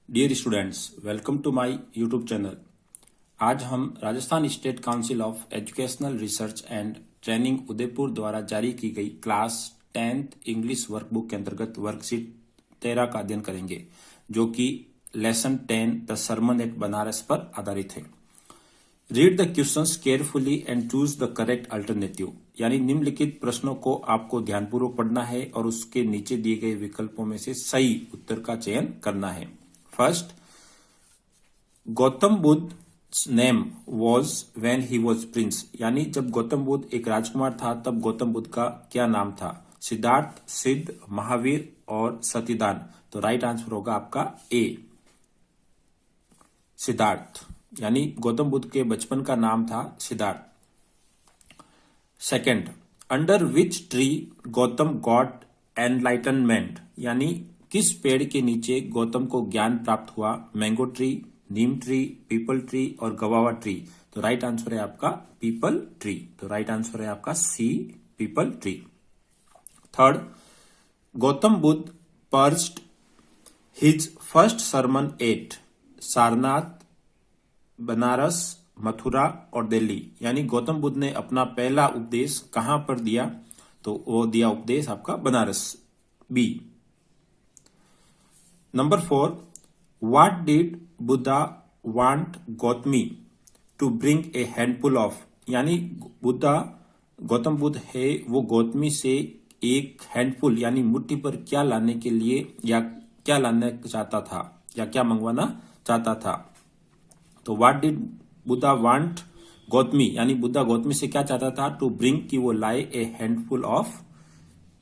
Dear students, welcome to my YouTube channel. आज हम Rajasthan state council of educational research and training Udaipur द्वारा जारी की गई क्लास 10th इंग्लिश वर्कबुक के अंतर्गत वर्कशीट 13 का अध्ययन करेंगे, जो कि lesson 10 the sermon at Benares पर आधारित है। Read the questions carefully and choose the correct alternative, यानी निम्नलिखित प्रश्नों को आपको ध्यानपूर्वक पढ़ना है और उसके नीचे दिए गए विकल्पों में से सही उत्तर का चयन करना है। First, Gautam Buddha's name was when he was prince, यानी जब गौतम बुद्ध एक राजकुमार था तब गौतम बुद्ध का क्या नाम था? सिद्धार्थ, सिद्ध, महावीर और सतीदान। तो राइट आंसर होगा आपका ए, सिद्धार्थ, यानी गौतम बुद्ध के बचपन का नाम था Siddharth. Second, under which tree Gautam got enlightenment, यानी किस पेड़ के नीचे गौतम को ज्ञान प्राप्त हुआ? Mango tree, neem tree, peepal tree और गवावा ट्री। तो राइट आंसर है आपका पीपल ट्री। तो राइट आंसर है आपका C, peepal tree. Third, Gautam Buddha preached his first sermon at Sarnath, Banaras, Mathura और दिल्ली, यानी गौतम बुद्ध ने अपना पहला उपदेश कहां पर दिया? तो वो दिया उपदेश आपका Benares, B. Number 4, what did Buddha want Gautami to bring a handful of, यानी बुद्धा, गौतम बुद्ध है वो गौतमी से एक हैंडफुल यानी मुट्ठी पर क्या लाने के लिए या क्या लाना चाहता था या क्या मंगवाना चाहता था? तो what did Buddha want Gautami, यानी बुद्धा गौतमी से क्या चाहता था? टू ब्रिंग, कि वो लाए ए हैंडफुल ऑफ,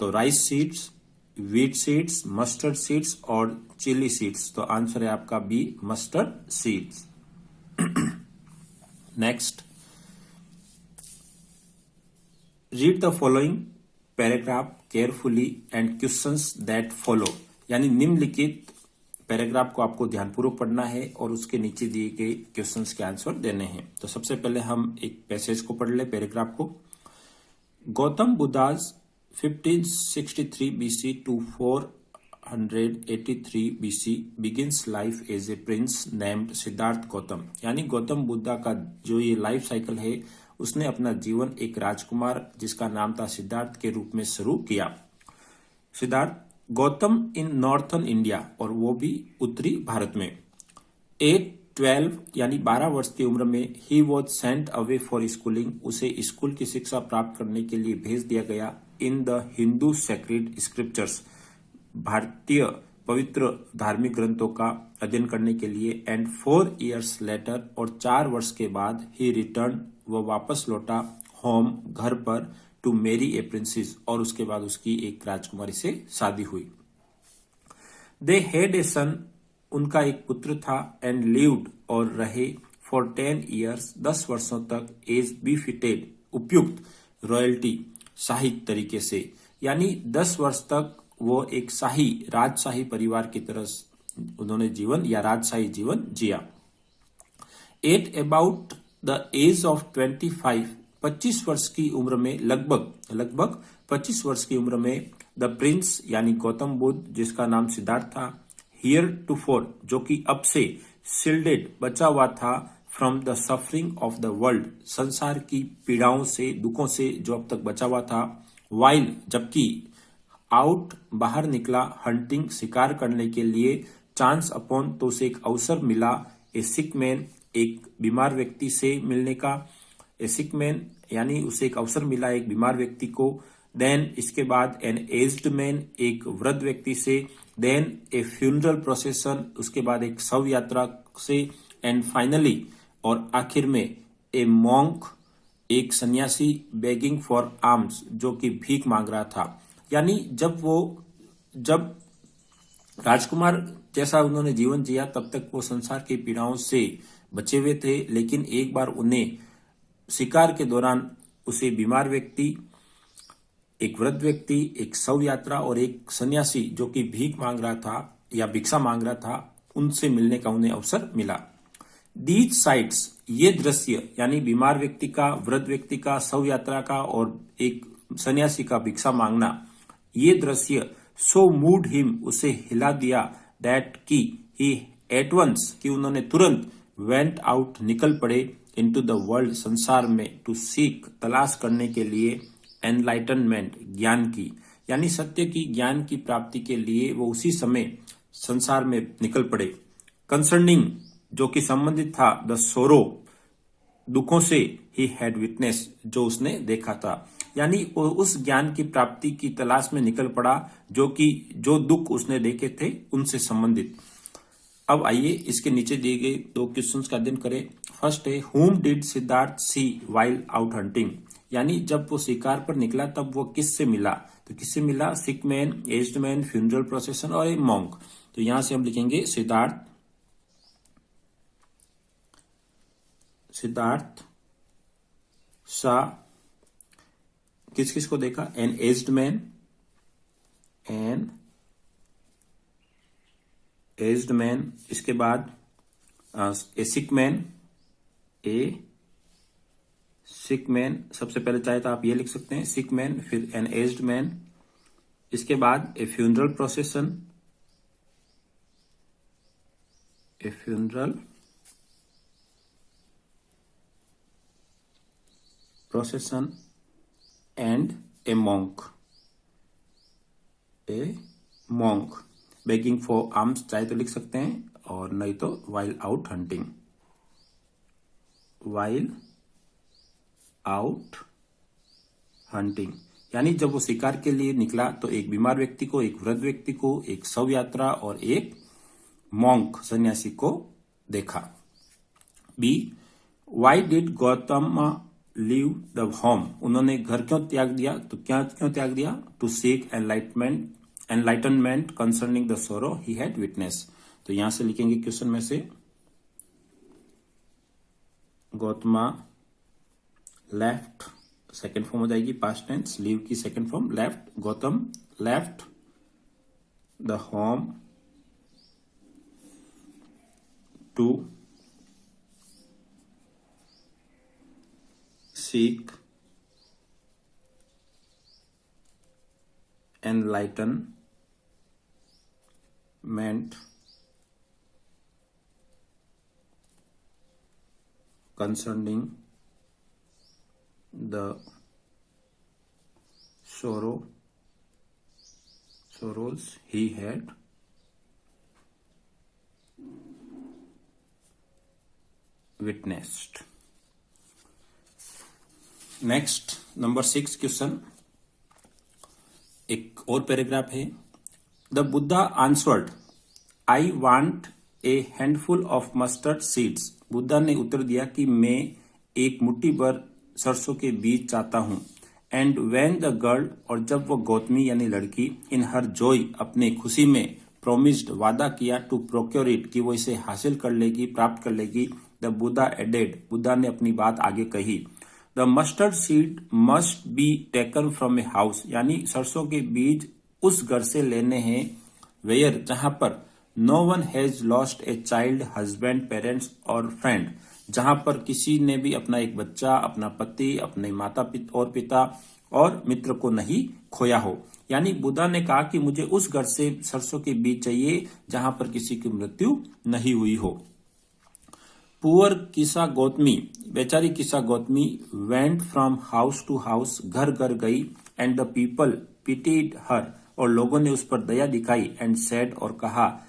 तो rice seeds, wheat seeds, mustard seeds और चिली सीड्स। तो आंसर है आपका B, mustard seeds. Next, read the following paragraph carefully and questions that follow, यानी निम्नलिखित पैराग्राफ को आपको ध्यानपूर्वक पढ़ना है और उसके नीचे दिए गए क्वेश्चंस के आंसर देने हैं। तो सबसे पहले हम एक पैसेज को पढ़ ले, पैराग्राफ को। Gautam Buddha's 1563 BC to 483 BC begins life as a prince named Siddharth Gautam, यानी गौतम बुद्धा का जो ये लाइफ साइकिल है उसने अपना जीवन एक राजकुमार जिसका नाम था सिद्धार्थ के रूप में शुरू किया। सिद्धार्थ गौतम इन नॉर्थर्न इंडिया, और वो भी उत्तरी भारत में। 12 यानी 12 वर्ष की उम्र में he was sent away for schooling, उसे स्कूल की शिक्षा प्राप्त करने के लिए भेज दिया गया। In the Hindu sacred scriptures, भारतीय पवित्र धार्मिक ग्रंथों का अध्ययन करने के लिए। एंड 4 years लेटर, और 4 वर्ष के बाद ही रिटर्न, वह वापस लौटा होम, घर पर, टू मैरी ए प्रिंसेस, और उसके बाद उसकी एक राजकुमारी से शादी हुई। दे हैड ए सन, उनका एक पुत्र था। एंड लिव्ड, और रहे, फॉर 10 years, 10 वर्षों तक, एज बिफिटेड, उपयुक्त, रॉयल्टी, शाही तरीके से, यानी 10 वर्ष तक वो एक शाही राजशाही परिवार की तरह उन्होंने जीवन या राजशाही जीवन जिया। At about the age of 25 वर्ष की उम्र में, लगभग 25 वर्ष की उम्र में, द प्रिंस यानी गौतम बुद्ध जिसका नाम सिद्धार्थ था, हियर टू फोर, जो कि अब से, शिल्डेड, बचा हुआ था, from the suffering of the world, संसार की पीड़ाओं से, दुखों से जो अब तक बचा हुआ था। वाइल, जबकि, आउट, बाहर निकला, हंटिंग, शिकार करने के लिए, चांस अपॉन, तो उसे एक अवसर मिला, ए सिक मैन, एक बीमार व्यक्ति से मिलने का, ए सिक मैन यानी उसे एक अवसर मिला एक बीमार व्यक्ति को। देन इसके बाद एन एज्ड मैन, एक वृद्ध व्यक्ति से। देन ए फ्यूनरल प्रोसेशन, उसके बाद एक शव यात्रा से। एंड फाइनली, और आखिर में, ए मॉन्क, एक सन्यासी, बेगिंग फॉर आर्म्स, जो कि भीख मांग रहा था। यानी जब राजकुमार जैसा उन्होंने जीवन जिया तब तक वो संसार की पीड़ाओं से बचे हुए थे, लेकिन एक बार उन्हें शिकार के दौरान उसे बीमार व्यक्ति, एक वृद्ध व्यक्ति, एक शव यात्रा और एक सन्यासी जो कि भीख मांग रहा था या भिक्षा मांग रहा था, उनसे मिलने का उन्हें अवसर मिला। दीज साइट्स, ये दृश्य, यानी बीमार व्यक्ति का, वृद्ध व्यक्ति का, शव यात्रा का और एक सन्यासी का भिक्षा मांगना, ये दृश्य सो मूड हिम, उसे हिला दिया, दैट की ही एट वंस कि उन्होंने तुरंत वेंट आउट निकल पड़े इनटू द वर्ल्ड संसार में टू सीक तलाश करने के लिए एनलाइटनमेंट ज्ञान की, यानी सत्य की ज्ञान की प्राप्ति के लिए वो उसी समय संसार में निकल पड़े। कंसर्निंग जो कि संबंधित था द सोरो दुखों से ही हैड विटनेस जो उसने देखा था, यानी वो उस ज्ञान की प्राप्ति की तलाश में निकल पड़ा जो दुख उसने देखे थे उनसे संबंधित। अब आइए इसके नीचे दिए गए 2 क्वेश्चंस का अध्ययन करें। फर्स्ट है whom did Siddhartha see while out hunting, यानी जब वो शिकार पर निकला तब वो किससे मिला, तो किससे मिला, sick man, aged man, funeral procession और ए मॉन्क। तो यहां से हम लिखेंगे सिद्धार्थ सा किस किस को देखा, एन एज्ड मैन, इसके बाद ए सिक मैन, सबसे पहले चाहे तो आप ये लिख सकते हैं सिक मैन, फिर एन एज्ड मैन, इसके बाद a funeral procession and a monk begging for alms चाहे तो लिख सकते हैं, और नहीं तो वाइल आउट हंटिंग, यानी जब वो शिकार के लिए निकला तो एक बीमार व्यक्ति को, एक वृद्ध व्यक्ति को, एक शव यात्रा और एक मॉन्क सन्यासी को देखा। B why did Gautam leave the home, उन्होंने घर क्यों त्याग दिया, तो क्यों त्याग दिया, to seek enlightenment concerning the sorrow he had witness. तो यहां से लिखेंगे क्वेश्चन में से गौतमा लेफ्ट, सेकेंड फॉर्म हो जाएगी पास्ट टेंस, लीव की second form left, Gautam left the home to seek enlightenment concerning the sorrows he had witnessed. Next number 6 question, एक और पैराग्राफ है। The Buddha answered I want a handful of mustard seeds, Buddha ने उत्तर दिया कि मैं एक मुट्ठी भर सरसों के बीज चाहता हूं। एंड व्हेन द गर्ल, और जब वो गौतमी यानी लड़की, इन हर जॉय अपने खुशी में, प्रोमिस्ड वादा किया, टू प्रोक्योर इट कि वो इसे हासिल कर लेगी, प्राप्त कर लेगी, द बुद्धा एडेड, बुद्धा ने अपनी बात आगे कही, the mustard seed must be taken from a house, यानी सरसों के बीज उस घर से लेने हैं वेयर जहां पर no one has lost a child, husband, parents और फ्रेंड, जहां पर किसी ने भी अपना एक बच्चा, अपना पति, अपने माता पिता और मित्र को नहीं खोया हो। यानी बुद्धा ने कहा कि मुझे उस घर से सरसों के बीज चाहिए जहां पर किसी की मृत्यु नहीं हुई हो। पुअर किसा गौतमी, बेचारी Kisa Gautami, went from house to house, घर घर गई, and the people pitied her, और लोगों ने उस पर दया दिखाई, एंड सेड, और कहा,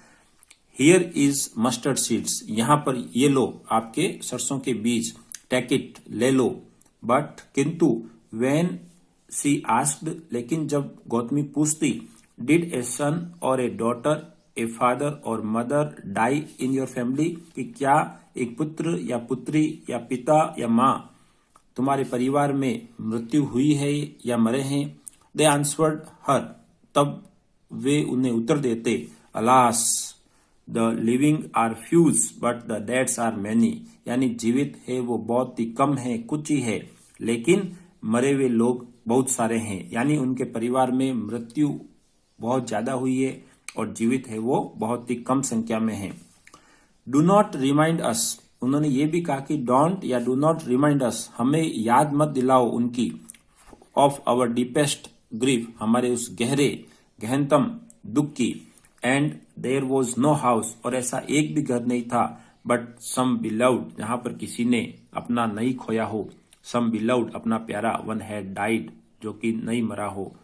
हियर इज मस्टर्ड सीड्स, यहां पर ये लो आपके सरसों के बीज, टेक इट, ले लो। बट किंतु व्हेन सी आस्क्ड, लेकिन जब गौतमी पूछती, did a son or a daughter, a father or mother die in your family, कि क्या एक पुत्र या पुत्री या पिता या माँ तुम्हारे परिवार में मृत्यु हुई है या मरे हैं, दे आंसवर्ड हर, तब वे उन्हें उत्तर देते, alas the living are few but the deads are many, यानी जीवित है वो बहुत ही कम है, कुछ ही है, लेकिन मरे हुए लोग बहुत सारे हैं, यानी उनके परिवार में मृत्यु बहुत ज्यादा हुई है और जीवित है वो बहुत ही कम संख्या में है। डू नॉट रिमाइंड अस, उन्होंने ये भी कहा कि डोंट या डू नॉट रिमाइंड अस, हमें याद मत दिलाओ उनकी, ऑफ आवर डीपेस्ट ग्रीफ, हमारे उस गहनतम दुख की, and there was no house, और ऐसा एक भी घर नहीं था, बट सम बिलव्ड, जहां पर किसी ने अपना नहीं खोया हो, सम बिलव्ड अपना प्यारा, वन हैड डाइड, जो कि नहीं मरा हो,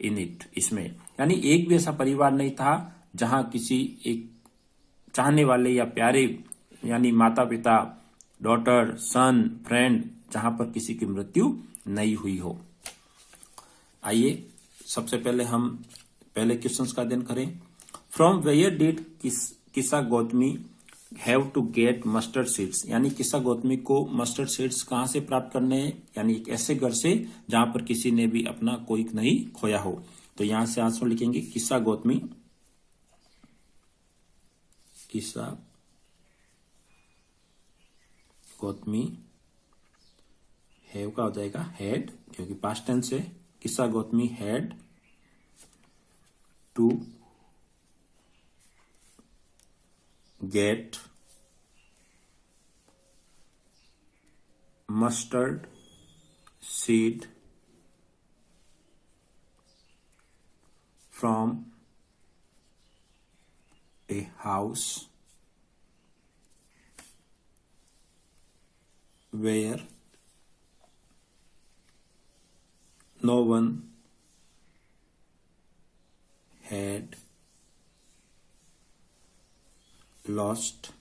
इन इट, इसमें। यानी एक भी ऐसा परिवार नहीं था जहां किसी एक चाहने वाले या प्यारे, यानी माता पिता, डॉटर, सन, फ्रेंड, जहां पर किसी की मृत्यु नहीं हुई हो। आइए सबसे पहले हम पहले क्वेश्चंस का अध्ययन करें। From where did Kisa Gautami have to get mustard seeds, यानी किस्सा गौतमी को मस्टर्ड सीड्स कहां से प्राप्त करने हैं, यानी एक ऐसे घर से जहां पर किसी ने भी अपना कोई नहीं खोया हो। तो यहां से आंसर लिखेंगे किस्सा गौतमी हैव का हो जाएगा हैड, क्योंकि पास्ट टेंस है। Kisa Gautami had to get mustard seed from a house where no one had lost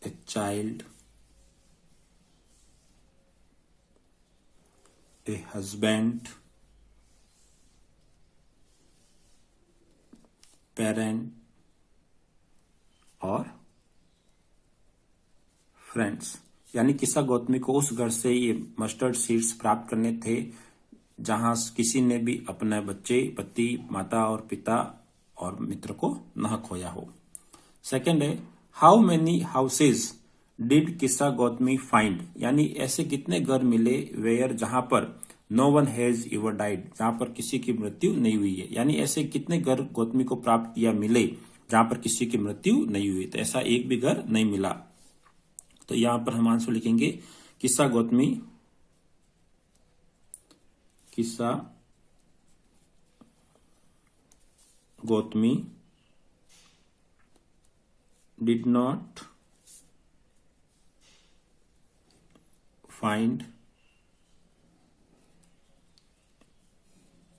a child, a husband, parent और फ्रेंड्स। यानी किस्सा गौतमी को उस घर से ये मस्टर्ड सीड्स प्राप्त करने थे जहां किसी ने भी अपने बच्चे, पति, माता और पिता और मित्र को न खोया हो। सेकंड है how many houses did Kisa Gautami find, यानी ऐसे कितने घर मिले वेयर जहां पर no one has ever died, जहां पर किसी की मृत्यु नहीं हुई है। यानी ऐसे कितने घर गौतमी को प्राप्त किया मिले जहां पर किसी की मृत्यु नहीं हुई। तो ऐसा एक भी घर नहीं मिला। तो यहां पर हम आंसर लिखेंगे किस्सा Gautami did not find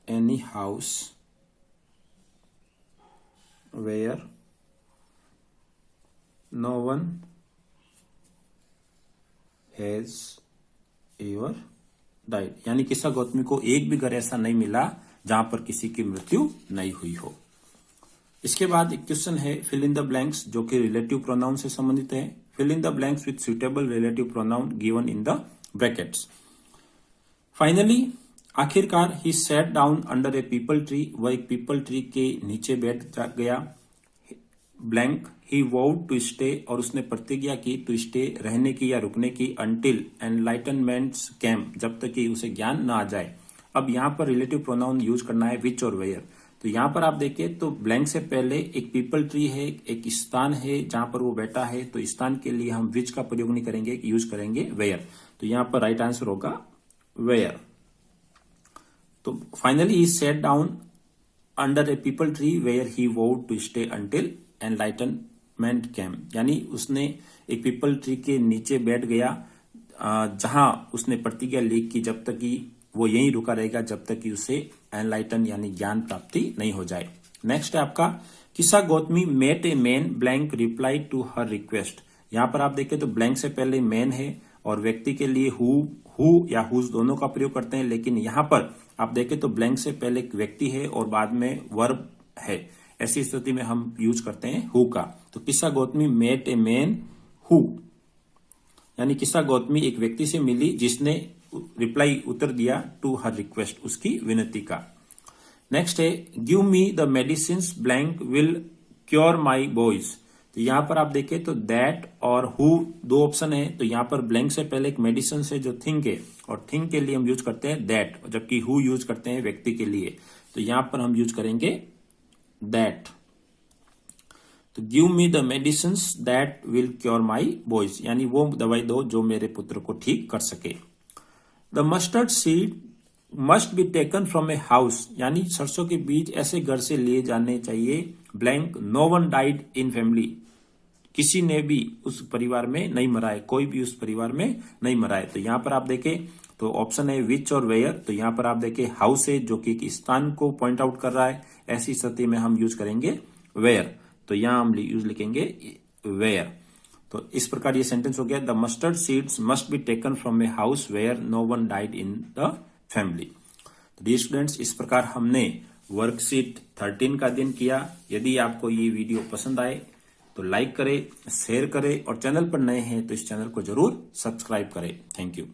any house where no one has ever died, यानी किस्सा गौतमी को एक भी घर ऐसा नहीं मिला जहां पर किसी की मृत्यु नहीं हुई हो। इसके बाद एक क्वेश्चन है फिल इन द ब्लैंक्स, जो कि रिलेटिव प्रोनाउन से संबंधित है। Fill in the blanks with suitable relative pronoun given in the brackets. Finally, आखिरकार he sat down under a peepal tree, वह एक पीपल ट्री के नीचे बैठ गया। Blank he vowed to stay, और उसने प्रतिज्ञा की टू स्टे, रहने की या रुकने की, अंटिल एनलाइटनमेंट्स कैम, जब तक कि उसे ज्ञान न आ जाए। अब यहां पर रिलेटिव प्रोनाउन यूज करना है विच और वेयर। तो यहां पर आप देखें तो ब्लैंक से पहले एक पीपल ट्री है, एक स्थान है जहां पर वो बैठा है, तो स्थान के लिए हम विच का प्रयोग नहीं करेंगे, यूज करेंगे वेयर। तो यहां पर राइट आंसर होगा वेयर। तो finally he set down under a peepal tree where he vowed to stay until enlightenment came, यानी उसने एक पीपल ट्री के नीचे बैठ गया जहां उसने प्रतिज्ञा ली कि जब तक कि वो यहीं रुका रहेगा जब तक कि उसे एनलाइटन यानी ज्ञान प्राप्ति नहीं हो जाए। नेक्स्ट है आपका Kisa Gautami met a man blank reply to her request. यहां पर आप देखें तो ब्लैंक से पहले मैन है और व्यक्ति के लिए हु या हुज दोनों का प्रयोग करते हैं, लेकिन यहां पर आप देखें तो ब्लैंक से पहले एक व्यक्ति है और बाद में वर्ब है। ऐसी स्थिति में हम यूज करते हैं हु का। तो Kisa Gautami met a man who, यानी किस्सा गौतमी एक व्यक्ति से मिली जिसने रिप्लाई उत्तर दिया टू हर रिक्वेस्ट, उसकी विनती का। नेक्स्ट है give me the medicine blank will cure my boys. तो यहां पर आप देखें तो दैट और हु दो ऑप्शन है। तो यहां पर ब्लैंक से पहले एक मेडिसिन है जो थिंक है, और थिंक के लिए हम यूज करते हैं दैट, जबकि हु यूज करते हैं व्यक्ति के लिए। तो यहां पर हम यूज करेंगे दैट। तो give me the medicine that will cure my boys, यानी वो दवाई दो जो मेरे पुत्र को ठीक कर सके। The mustard seed must be taken from a house, यानी सरसों के बीज ऐसे घर से लिए जाने चाहिए blank, no one died in family, किसी ने भी उस परिवार में नहीं मरा है, कोई भी उस परिवार में नहीं मरा है। तो यहां पर आप देखें तो ऑप्शन है विच और वेयर, तो यहां पर आप देखें हाउस है जो कि एक स्थान को पॉइंट आउट कर रहा है, ऐसी स्थिति में हम यूज करेंगे वेयर, तो यहां हम यूज लिखेंगे वेयर। तो इस प्रकार ये सेंटेंस हो गया, the mustard seeds must be taken from a house where no one died in the family. तो डियर स्टूडेंट्स, इस प्रकार हमने वर्कशीट 13 का अध्ययन किया। यदि आपको ये वीडियो पसंद आए तो लाइक करें, शेयर करें और चैनल पर नए हैं तो इस चैनल को जरूर सब्सक्राइब करें। Thank you.